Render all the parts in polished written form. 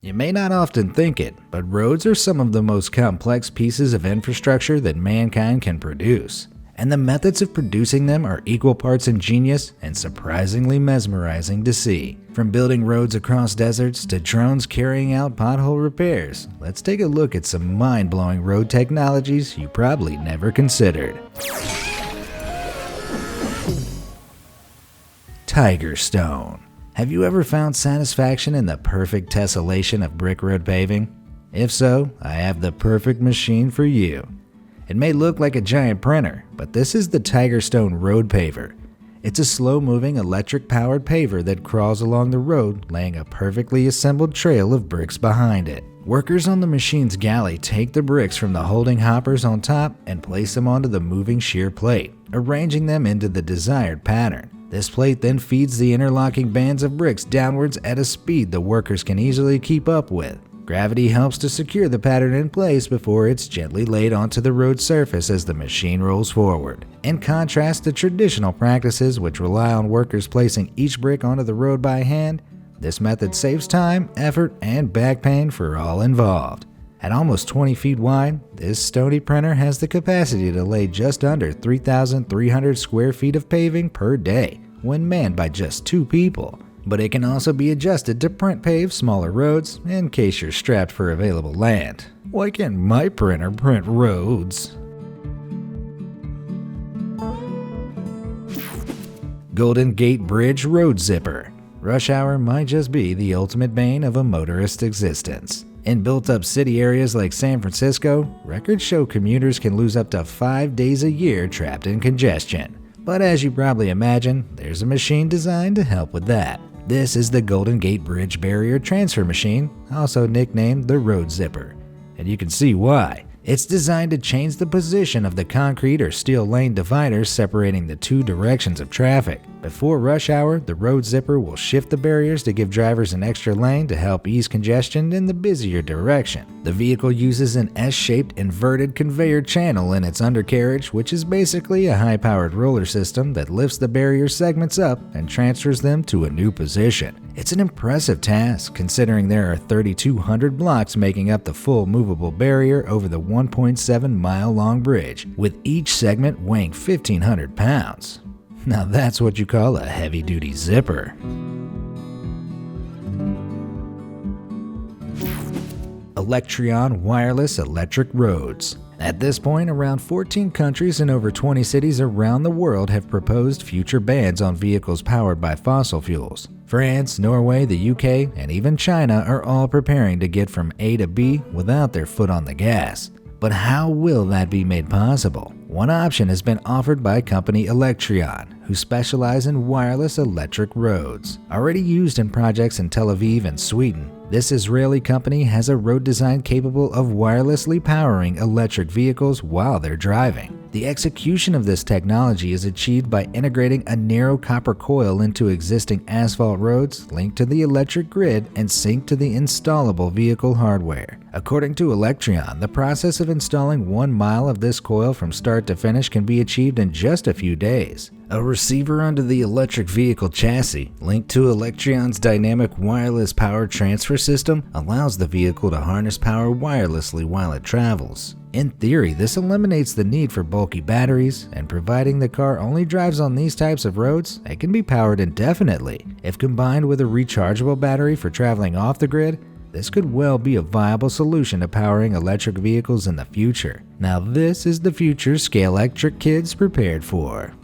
You may not often think it, but roads are some of the most complex pieces of infrastructure that mankind can produce. And the methods of producing them are equal parts ingenious and surprisingly mesmerizing to see. From building roads across deserts to drones carrying out pothole repairs, let's take a look at some mind-blowing road technologies you probably never considered. Tiger stone. Have you ever found satisfaction in the perfect tessellation of brick road paving? If so, I have the perfect machine for you. It may look like a giant printer, but this is the Tiger Stone Road Paver. It's a slow-moving electric-powered paver that crawls along the road, laying a perfectly assembled trail of bricks behind it. Workers on the machine's galley take the bricks from the holding hoppers on top and place them onto the moving shear plate, arranging them into the desired pattern. This plate then feeds the interlocking bands of bricks downwards at a speed the workers can easily keep up with. Gravity helps to secure the pattern in place before it's gently laid onto the road surface as the machine rolls forward. In contrast to traditional practices which rely on workers placing each brick onto the road by hand, this method saves time, effort, and back pain for all involved. At almost 20 feet wide, this stony printer has the capacity to lay just under 3,300 square feet of paving per day when manned by just 2 people. But it can also be adjusted to print pave smaller roads in case you're strapped for available land. Why can't my printer print roads? Golden Gate Bridge Road Zipper. Rush hour might just be the ultimate bane of a motorist's existence. In built-up city areas like San Francisco, records show commuters can lose up to 5 days a year trapped in congestion. But as you probably imagine, there's a machine designed to help with that. This is the Golden Gate Bridge Barrier Transfer Machine, also nicknamed the Road Zipper. And you can see why. It's designed to change the position of the concrete or steel lane dividers separating the 2 directions of traffic. Before rush hour, the Road Zipper will shift the barriers to give drivers an extra lane to help ease congestion in the busier direction. The vehicle uses an S-shaped inverted conveyor channel in its undercarriage, which is basically a high-powered roller system that lifts the barrier segments up and transfers them to a new position. It's an impressive task, considering there are 3,200 blocks making up the full movable barrier over the 1.7-mile-long bridge, with each segment weighing 1,500 pounds. Now that's what you call a heavy-duty zipper. ELECTREON Wireless Electric Roads. At this point, around 14 countries and over 20 cities around the world have proposed future bans on vehicles powered by fossil fuels. France, Norway, the UK, and even China are all preparing to get from A to B without their foot on the gas. But how will that be made possible? One option has been offered by company ELECTREON, who specialize in wireless electric roads. Already used in projects in Tel Aviv and Sweden, this Israeli company has a road design capable of wirelessly powering electric vehicles while they're driving. The execution of this technology is achieved by integrating a narrow copper coil into existing asphalt roads, linked to the electric grid, and synced to the installable vehicle hardware. According to ELECTREON, the process of installing 1 mile of this coil from start to finish can be achieved in just a few days. A receiver under the electric vehicle chassis, linked to ELECTREON's dynamic wireless power transfer system, allows the vehicle to harness power wirelessly while it travels. In theory, this eliminates the need for bulky batteries, and providing the car only drives on these types of roads, it can be powered indefinitely. If combined with a rechargeable battery for traveling off the grid, this could well be a viable solution to powering electric vehicles in the future. Now this is the future Scalextric kids prepared for.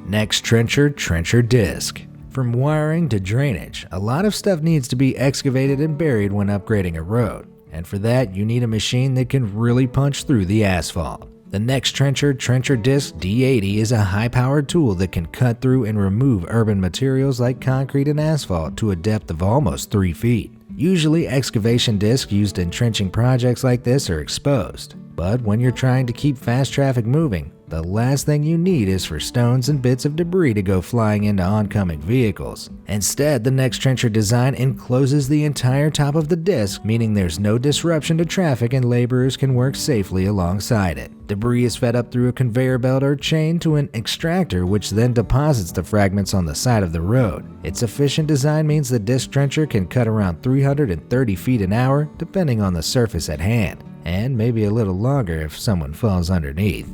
NEXTRENCHER Trencher Disc. From wiring to drainage, a lot of stuff needs to be excavated and buried when upgrading a road. And for that, you need a machine that can really punch through the asphalt. The NEXTRENCHER Trencher Disc D80 is a high-powered tool that can cut through and remove urban materials like concrete and asphalt to a depth of almost 3 feet. Usually, excavation discs used in trenching projects like this are exposed. But when you're trying to keep fast traffic moving, the last thing you need is for stones and bits of debris to go flying into oncoming vehicles. Instead, the NEXTRENCHER design encloses the entire top of the disc, meaning there's no disruption to traffic and laborers can work safely alongside it. Debris is fed up through a conveyor belt or chain to an extractor, which then deposits the fragments on the side of the road. Its efficient design means the disc trencher can cut around 330 feet an hour, depending on the surface at hand, and maybe a little longer if someone falls underneath.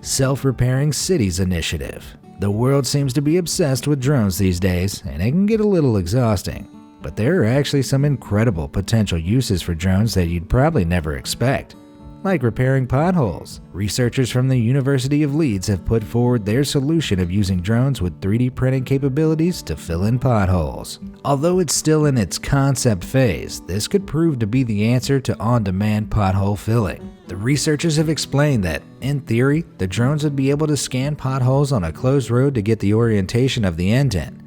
Self-repairing cities initiative. The world seems to be obsessed with drones these days, and it can get a little exhausting. But there are actually some incredible potential uses for drones that you'd probably never expect, like repairing potholes. Researchers from the University of Leeds have put forward their solution of using drones with 3D printing capabilities to fill in potholes. Although it's still in its concept phase, this could prove to be the answer to on-demand pothole filling. The researchers have explained that, in theory, the drones would be able to scan potholes on a closed road to get the orientation of the indent.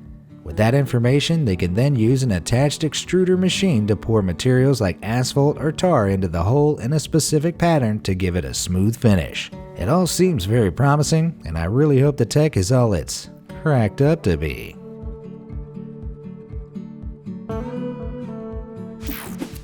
With that information, they can then use an attached extruder machine to pour materials like asphalt or tar into the hole in a specific pattern to give it a smooth finish. It all seems very promising, and I really hope the tech is all it's cracked up to be.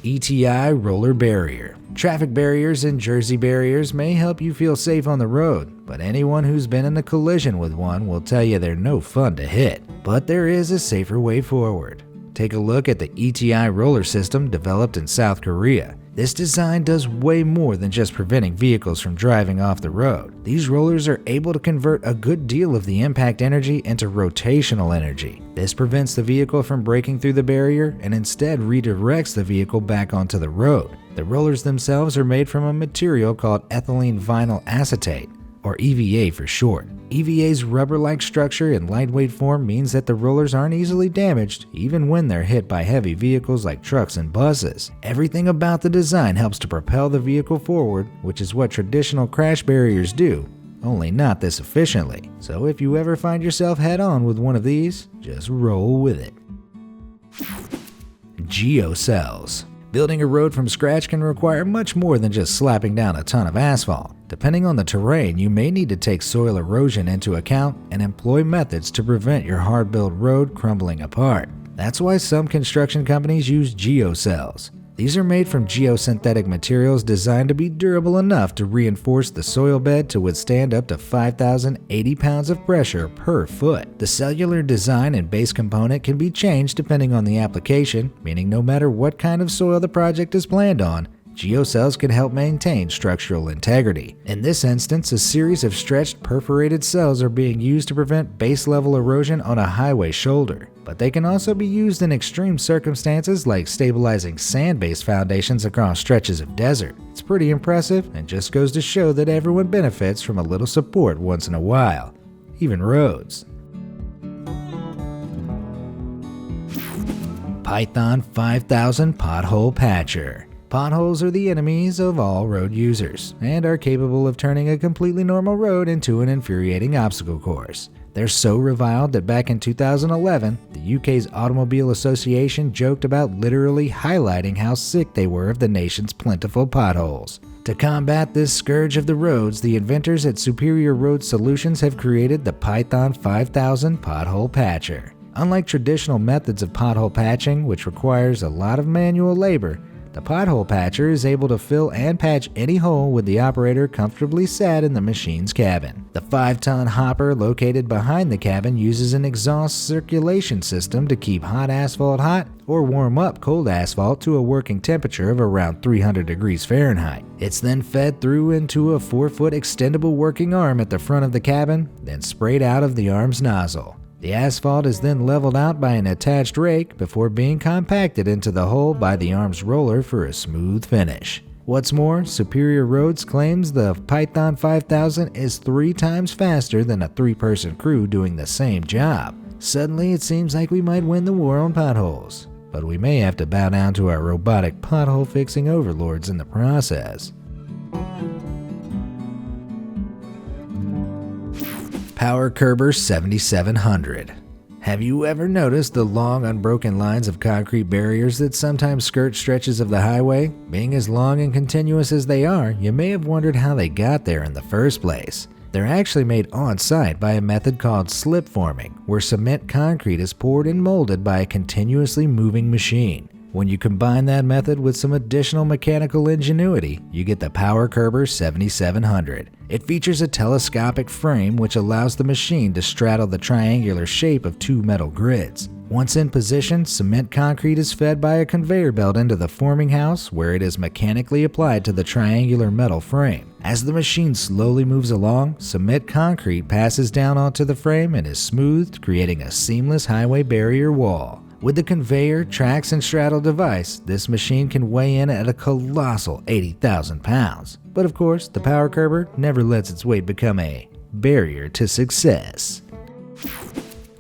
ETI roller barrier. Traffic barriers and Jersey barriers may help you feel safe on the road, but anyone who's been in a collision with one will tell you they're no fun to hit. But there is a safer way forward. Take a look at the ETI roller system developed in South Korea. This design does way more than just preventing vehicles from driving off the road. These rollers are able to convert a good deal of the impact energy into rotational energy. This prevents the vehicle from breaking through the barrier and instead redirects the vehicle back onto the road. The rollers themselves are made from a material called ethylene vinyl acetate, or EVA for short. EVA's rubber-like structure and lightweight form means that the rollers aren't easily damaged, even when they're hit by heavy vehicles like trucks and buses. Everything about the design helps to propel the vehicle forward, which is what traditional crash barriers do, only not this efficiently. So if you ever find yourself head-on with one of these, just roll with it. GEOCELLS. Building a road from scratch can require much more than just slapping down a ton of asphalt. Depending on the terrain, you may need to take soil erosion into account and employ methods to prevent your hard-built road crumbling apart. That's why some construction companies use GEOCELLS. These are made from geosynthetic materials designed to be durable enough to reinforce the soil bed to withstand up to 5,080 pounds of pressure per foot. The cellular design and base component can be changed depending on the application, meaning no matter what kind of soil the project is planned on, GEOCELLS can help maintain structural integrity. In this instance, a series of stretched perforated cells are being used to prevent base-level erosion on a highway shoulder. But they can also be used in extreme circumstances like stabilizing sand-based foundations across stretches of desert. It's pretty impressive and just goes to show that everyone benefits from a little support once in a while, even roads. Python 5000 Pothole Patcher. Potholes are the enemies of all road users, and are capable of turning a completely normal road into an infuriating obstacle course. They're so reviled that back in 2011, the UK's Automobile Association joked about literally highlighting how sick they were of the nation's plentiful potholes. To combat this scourge of the roads, the inventors at Superior Road Solutions have created the Python 5000 Pothole Patcher. Unlike traditional methods of pothole patching, which requires a lot of manual labor, the pothole patcher is able to fill and patch any hole with the operator comfortably sat in the machine's cabin. The 5-ton hopper located behind the cabin uses an exhaust circulation system to keep hot asphalt hot or warm up cold asphalt to a working temperature of around 300 degrees Fahrenheit. It's then fed through into a 4-foot extendable working arm at the front of the cabin, then sprayed out of the arm's nozzle. The asphalt is then leveled out by an attached rake before being compacted into the hole by the arm's roller for a smooth finish. What's more, Superior Roads claims the Python 5000 is 3 times faster than a 3-person crew doing the same job. Suddenly, it seems like we might win the war on potholes, but we may have to bow down to our robotic pothole fixing overlords in the process. Power Curber 7700. Have you ever noticed the long, unbroken lines of concrete barriers that sometimes skirt stretches of the highway? Being as long and continuous as they are, you may have wondered how they got there in the first place. They're actually made on-site by a method called slip forming, where cement concrete is poured and molded by a continuously moving machine. When you combine that method with some additional mechanical ingenuity, you get the PowerCurber 7700. It features a telescopic frame which allows the machine to straddle the triangular shape of two metal grids. Once in position, cement concrete is fed by a conveyor belt into the forming house, where it is mechanically applied to the triangular metal frame. As the machine slowly moves along, cement concrete passes down onto the frame and is smoothed, creating a seamless highway barrier wall. With the conveyor, tracks, and straddle device, this machine can weigh in at a colossal 80,000 pounds. But of course, the PowerCurber never lets its weight become a barrier to success.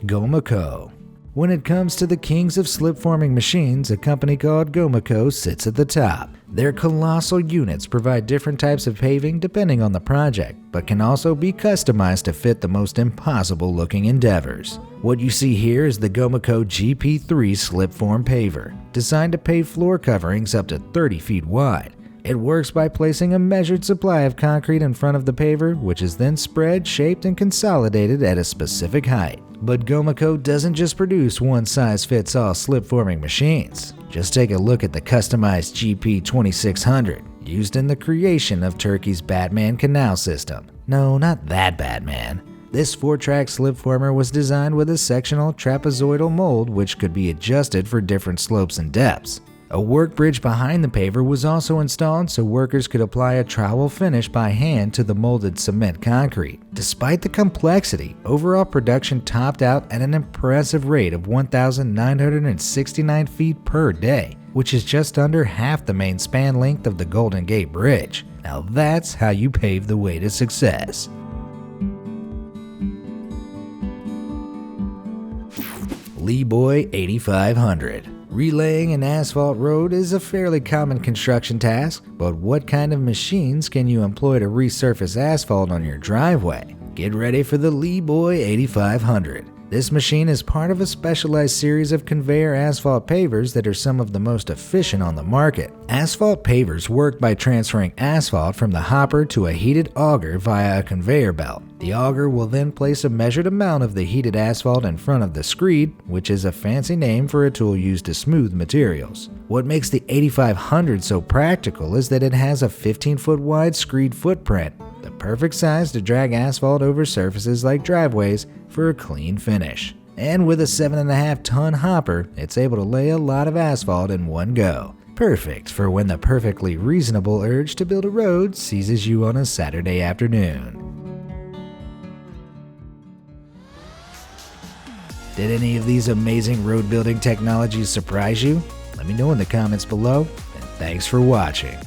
GOMACO. When it comes to the kings of slip-forming machines, a company called GOMACO sits at the top. Their colossal units provide different types of paving depending on the project, but can also be customized to fit the most impossible-looking endeavors. What you see here is the GOMACO GP3 slip-form paver, designed to pave floor coverings up to 30 feet wide. It works by placing a measured supply of concrete in front of the paver, which is then spread, shaped, and consolidated at a specific height. But GOMACO doesn't just produce one-size-fits-all slip-forming machines. Just take a look at the customized GP2600, used in the creation of Turkey's Batman canal system. No, not that Batman. This 4-track slip former was designed with a sectional trapezoidal mold which could be adjusted for different slopes and depths. A work bridge behind the paver was also installed so workers could apply a trowel finish by hand to the molded cement concrete. Despite the complexity, overall production topped out at an impressive rate of 1,969 feet per day, which is just under half the main span length of the Golden Gate Bridge. Now that's how you pave the way to success. LEEBOY 8500. Relaying an asphalt road is a fairly common construction task, but what kind of machines can you employ to resurface asphalt on your driveway? Get ready for the LEEBOY 8500. This machine is part of a specialized series of conveyor asphalt pavers that are some of the most efficient on the market. Asphalt pavers work by transferring asphalt from the hopper to a heated auger via a conveyor belt. The auger will then place a measured amount of the heated asphalt in front of the screed, which is a fancy name for a tool used to smooth materials. What makes the 8500 so practical is that it has a 15-foot wide screed footprint, the perfect size to drag asphalt over surfaces like driveways for a clean finish. And with a 7.5-ton hopper, it's able to lay a lot of asphalt in one go. Perfect for when the perfectly reasonable urge to build a road seizes you on a Saturday afternoon. Did any of these amazing road building technologies surprise you? Let me know in the comments below, and thanks for watching.